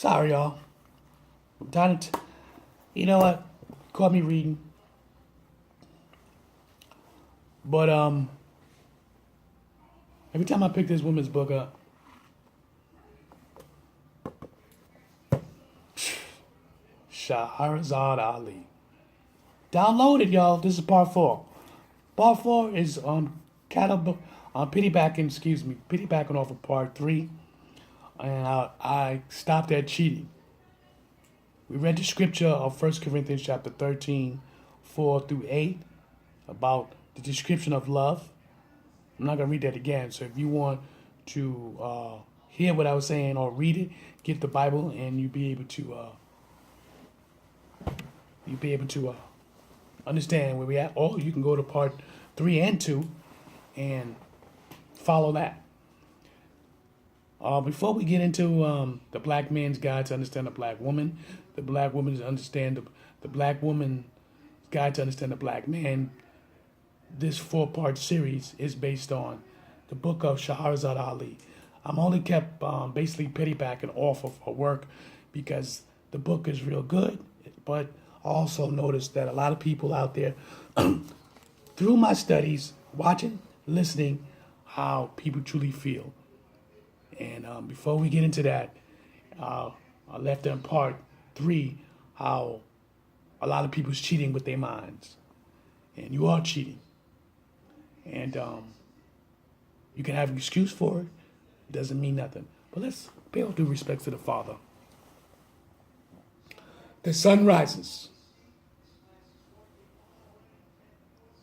Sorry, y'all. I'm trying to. You know what? Caught me reading, but every time I pick this woman's book up, Shahrazad Ali. Download it, y'all. This is part 4. Part 4 is piggybacking off of part 3, and I stopped at cheating. We read the scripture of 1 Corinthians chapter 13, 4 through 8, about the description of love. I'm not going to read that again, so if you want to hear what I was saying or read it, get the Bible and you'll be able to understand where we at. Or you can go to part 3 and 2 and follow that. Before we get into the black man's guide to understand the black woman, the black woman's the black woman's guide to understand the black man, this 4-part series is based on the book of Shahrazad Ali. I'm only kept basically piggybacking off of her work because the book is real good, but I also noticed that a lot of people out there, through my studies, watching, listening, how people truly feel. And before we get into that, I left in part 3 how a lot of people's cheating with their minds. And you are cheating. And you can have an excuse for it. It doesn't mean nothing. But let's pay all due respect to the Father. The sun rises.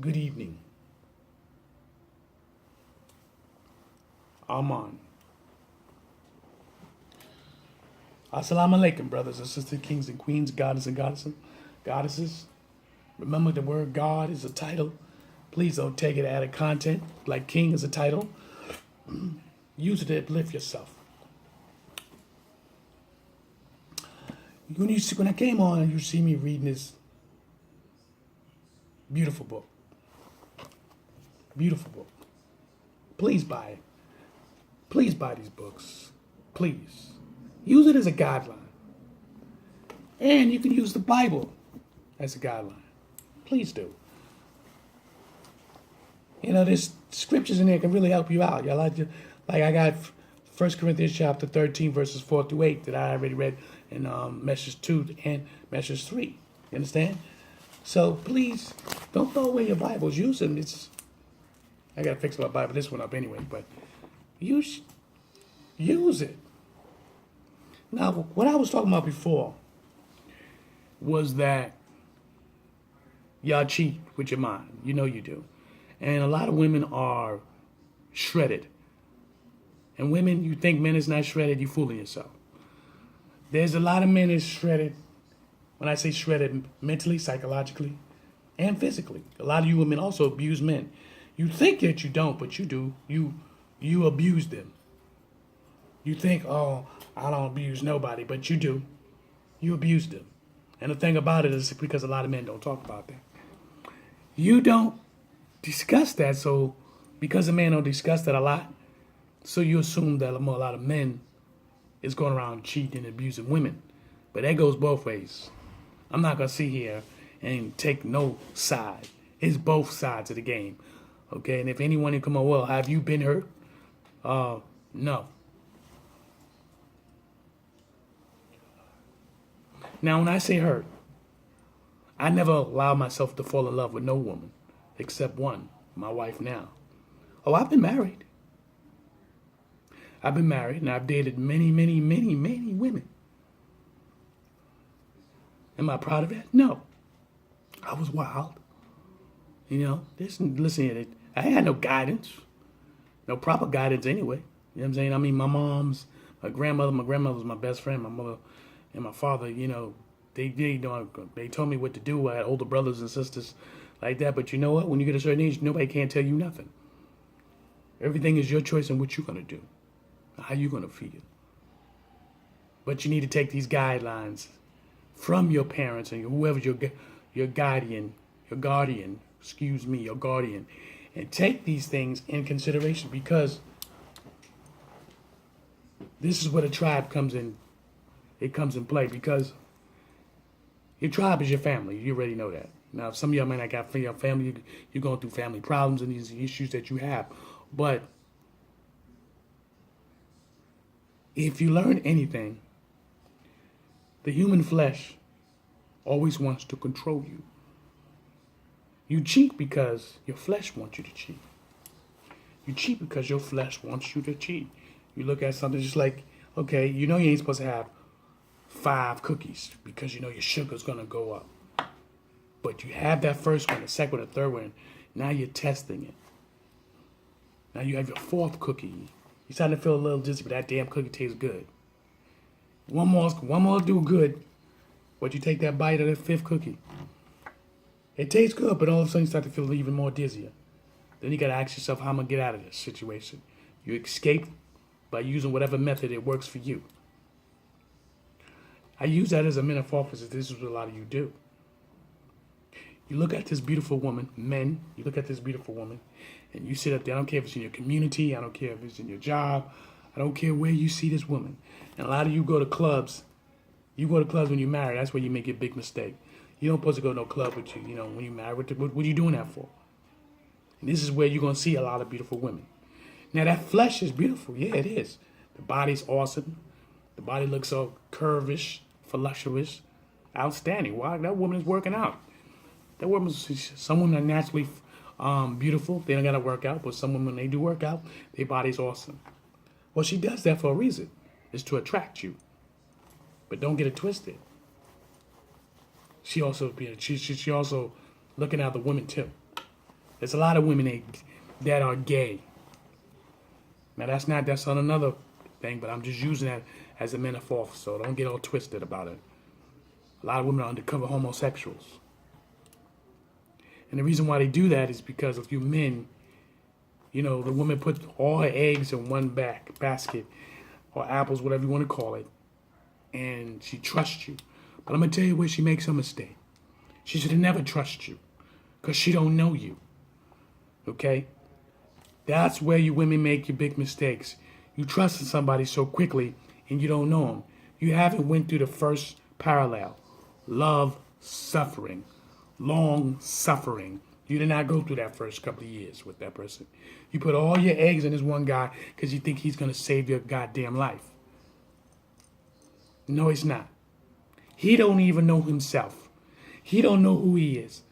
Good evening. Aman. Assalamu alaikum, brothers and sisters, kings and queens, goddesses and goddesses. Remember, the word God is a title. Please don't take it out of content. Like king is a title. Use it to uplift yourself. When I came on, you see me reading this beautiful book. Beautiful book. Please buy it. Please buy these books. Please. Use it as a guideline. And you can use the Bible as a guideline. Please do. You know, there's scriptures in there can really help you out. Y'all like I got 1 Corinthians chapter 13, verses 4 through 8 that I already read in message 2 and message 3. You understand? So please don't throw away your Bibles. Use them. I got to fix my Bible this one up anyway, but use it. Now, what I was talking about before was that y'all cheat with your mind. You know you do. And a lot of women are shredded. And women, you think men is not shredded, you fooling yourself. There's a lot of men is shredded. When I say shredded, mentally, psychologically, and physically. A lot of you women also abuse men. You think that you don't, but you do. You abuse them. You think, oh, I don't abuse nobody, but you do. You abuse them. And the thing about it is because a lot of men don't talk about that. You don't discuss that, so because a man don't discuss that a lot, so you assume that a lot of men is going around cheating and abusing women. But that goes both ways. I'm not going to sit here and take no side. It's both sides of the game. Okay, and if anyone can come on, well, have you been hurt? No. Now, when I say hurt, I never allow myself to fall in love with no woman, except one, my wife now. Oh, I've been married. I've been married, and I've dated many, many, many, many women. Am I proud of that? No. I was wild. You know, listen to it. I had no guidance. No proper guidance anyway. You know what I'm saying? I mean, my grandmother was my best friend. My mother and my father, you know, they told me what to do. I had older brothers and sisters like that. But you know what? When you get a certain age, nobody can't tell you nothing. Everything is your choice and what you're going to do. How you going to feel. But you need to take these guidelines from your parents and whoever's your guardian, and take these things in consideration, because this is where the tribe comes in. it comes in play because your tribe is your family. You already know that. Now, some of y'all may not got family. You're going through family problems and these issues that you have. But if you learn anything, the human flesh always wants to control you. You cheat because your flesh wants you to cheat. You cheat because your flesh wants you to cheat. You look at something just like, okay, you know you ain't supposed to have 5 cookies because you know your sugar's going to go up. But you have that first one, the second one, the third one. Now you're testing it. Now you have your 4th cookie. You're starting to feel a little dizzy, but that damn cookie tastes good. One more do good. But you take that bite of the 5th cookie. It tastes good, but all of a sudden you start to feel even more dizzier. Then you got to ask yourself, how am I going to get out of this situation? You escape by using whatever method it works for you. I use that as a metaphor because this is what a lot of you do. You look at this beautiful woman, men, you look at this beautiful woman, and you sit up there. I don't care if it's in your community. I don't care if it's in your job. I don't care where you see this woman. And a lot of you go to clubs. You go to clubs when you're married. That's where you make a big mistake. You don't supposed to go to no club with you, when you're married. What are you doing that for? And this is where you're going to see a lot of beautiful women. Now, that flesh is beautiful. Yeah, it is. The body's awesome. The body looks so curvish, voluptuous, outstanding. Why? That woman is working out. That woman, some women are naturally beautiful. They don't got to work out. But some women, they do work out. Their body's awesome. Well, she does that for a reason. It's to attract you. But don't get it twisted. She also looking at the women too. There's a lot of women that are gay. Now that's on another thing, but I'm just using that as a metaphor, so don't get all twisted about it. A lot of women are undercover homosexuals. And the reason why they do that is because of you men, the woman puts all her eggs in one basket, or apples, whatever you want to call it, and she trusts you. But I'm going to tell you where she makes a mistake. She should have never trusted you because she don't know you. Okay? That's where you women make your big mistakes. You trusted somebody so quickly and you don't know them. You haven't went through the first parallel. Love, suffering, long suffering. You did not go through that first couple of years with that person. You put all your eggs in this one guy because you think he's going to save your goddamn life. No, he's not. He don't even know himself. He don't know who he is.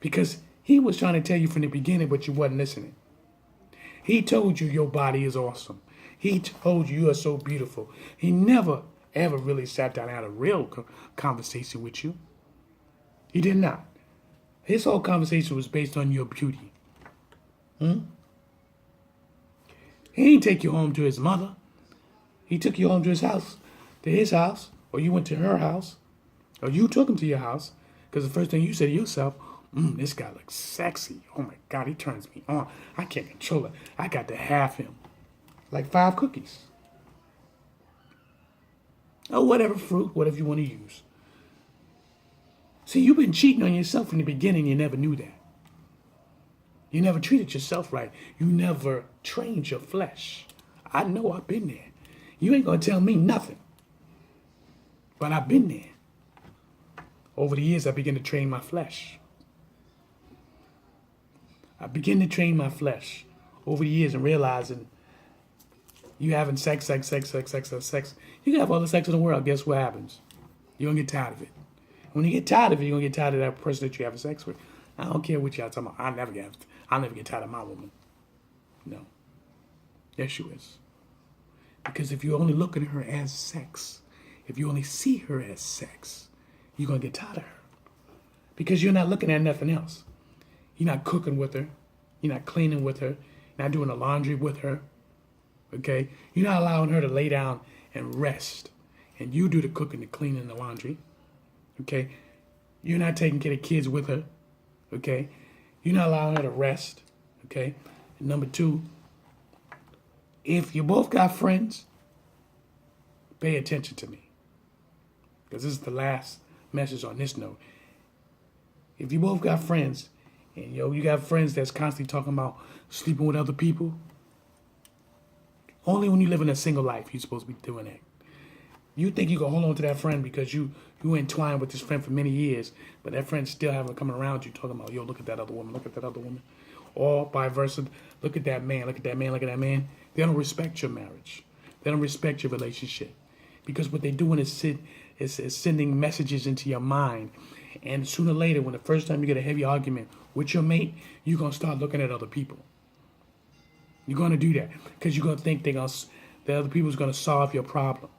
Because he was trying to tell you from the beginning, but you wasn't listening. He told you your body is awesome. He told you you are so beautiful. He never, ever really sat down and had a real conversation with you. He did not. His whole conversation was based on your beauty. He didn't take you home to his mother. He took you home to his house, or you went to her house, or you took him to your house, because the first thing you said to yourself, this guy looks sexy. Oh my God, he turns me on. I can't control it. I got to have him. Like 5 cookies. Or whatever fruit, whatever you want to use. See, you've been cheating on yourself from the beginning. You never knew that. You never treated yourself right. You never trained your flesh. I know I've been there. You ain't going to tell me nothing. But I've been there. Over the years, I began to train my flesh. I began to train my flesh over the years and realizing you having sex. You can have all the sex in the world. Guess what happens? You're going to get tired of it. When you get tired of it, you're going to get tired of that person that you're having sex with. I don't care what y'all talking about. I'll never get tired of my woman. No. Yes, you is. Because if you only look at her as sex, if you only see her as sex, you're going to get tired of her. Because you're not looking at nothing else. You're not cooking with her. You're not cleaning with her. You're not doing the laundry with her. Okay? You're not allowing her to lay down and rest. And you do the cooking, the cleaning, the laundry. Okay? You're not taking care of kids with her. Okay? You're not allowing her to rest. Okay? And number 2, if you both got friends, pay attention to me. Because this is the last message on this note. If you both got friends, and you got friends that's constantly talking about sleeping with other people, only when you live in a single life you're supposed to be doing that. You think you can hold on to that friend because you entwined with this friend for many years, but that friend still haven't come around you talking about, yo, look at that other woman, look at that other woman. Or vice versa, look at that man, look at that man, look at that man. They don't respect your marriage. They don't respect your relationship. Because what they're doing is sending messages into your mind. And sooner or later, when the first time you get a heavy argument with your mate, you're going to start looking at other people. You're going to do that because you're going to think the other people's going to solve your problem.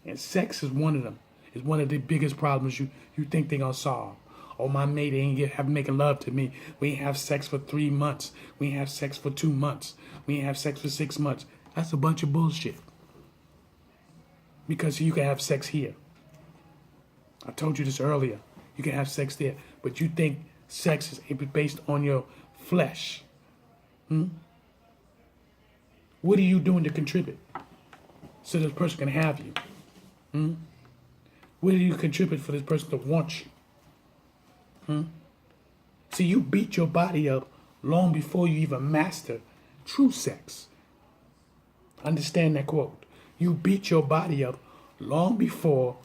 And sex is one of them. It's one of the biggest problems you think they're going to solve. Oh, my mate ain't making love to me. We ain't have sex for 3 months. We ain't have sex for 2 months. We ain't have sex for 6 months. That's a bunch of bullshit. Because you can have sex here. I told you this earlier. You can have sex there. But you think sex is based on your flesh. What are you doing to contribute so this person can have you? What do you contribute for this person to want you? See, you beat your body up long before you even master true sex. Understand that quote. You beat your body up long before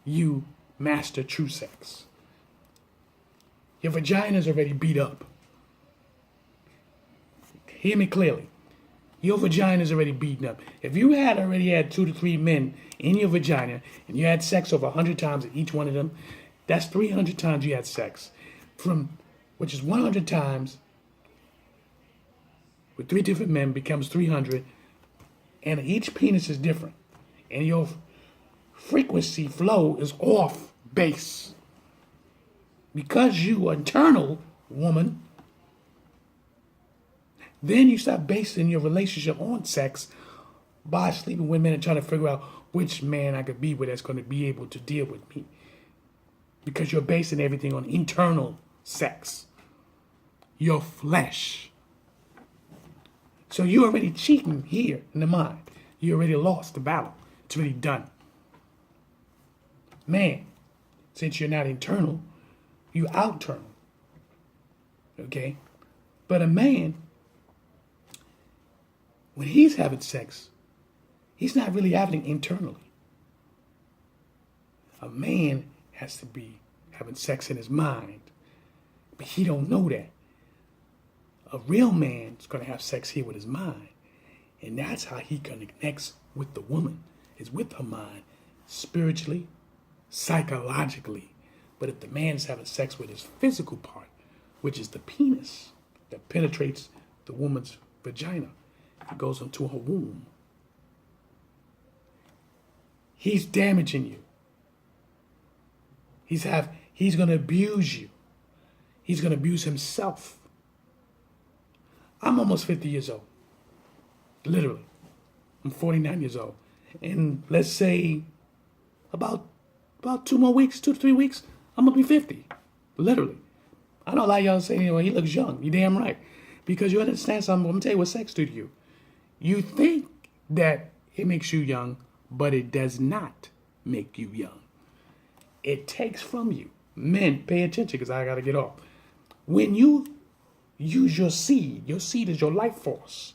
you master true sex. Your vagina's already beat up. Hear me clearly. Your vagina's already beaten up. If you already had 2 to 3 men in your vagina and you had sex over 100 times at each one of them, that's 300 times you had sex. Which is 100 times with 3 different men becomes 300. And each penis is different. And your frequency flow is off base. Because you are internal, woman, then you start basing your relationship on sex by sleeping with men and trying to figure out which man I could be with that's going to be able to deal with me. Because you're basing everything on internal sex. Your flesh. So you're already cheating here in the mind. You already lost the battle. It's already done. Man, since you're not internal, you outernal. Okay? But a man, when he's having sex, he's not really having it internally. A man has to be having sex in his mind, but he don't know that. A real man is going to have sex here with his mind, and that's how he connects with the woman, is with her mind, spiritually, psychologically. But if the man is having sex with his physical part, which is the penis that penetrates the woman's vagina, it goes into her womb. He's damaging you. He's going to abuse you. He's going to abuse himself. I'm almost 50 years old. Literally. I'm 49 years old. And let's say about 2 more weeks, 2 to 3 weeks, I'm going to be 50. Literally. I know a lot of y'all say, well, he looks young. You're damn right. Because you understand something. I'm going to tell you what sex do to you. You think that it makes you young, but it does not make you young. It takes from you. Men, pay attention because I got to get off. When you use your seed is your life force.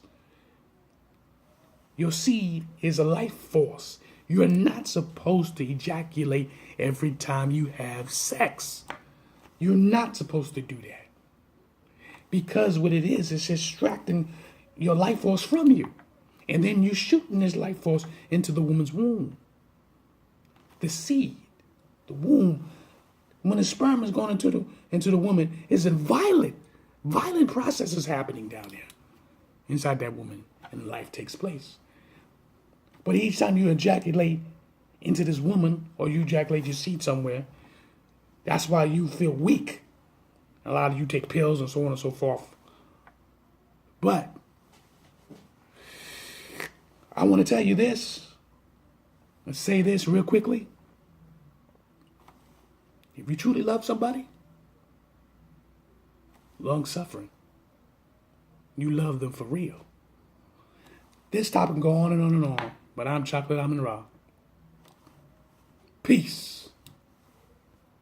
Your seed is a life force. You're not supposed to ejaculate every time you have sex. You're not supposed to do that. Because what it is extracting your life force from you. And then you're shooting this life force into the woman's womb. The seed, the womb, when the sperm is going into the woman, is a violent processes happening down there inside that woman, and life takes place. But each time you ejaculate into this woman, or you ejaculate your seed somewhere, that's why you feel weak. A lot of you take pills and so on and so forth. But I want to tell you this, and say this real quickly. If you truly love somebody, long suffering, you love them for real. This topic can go on and on and on, but I'm Chocolate AMUN-RA. Peace.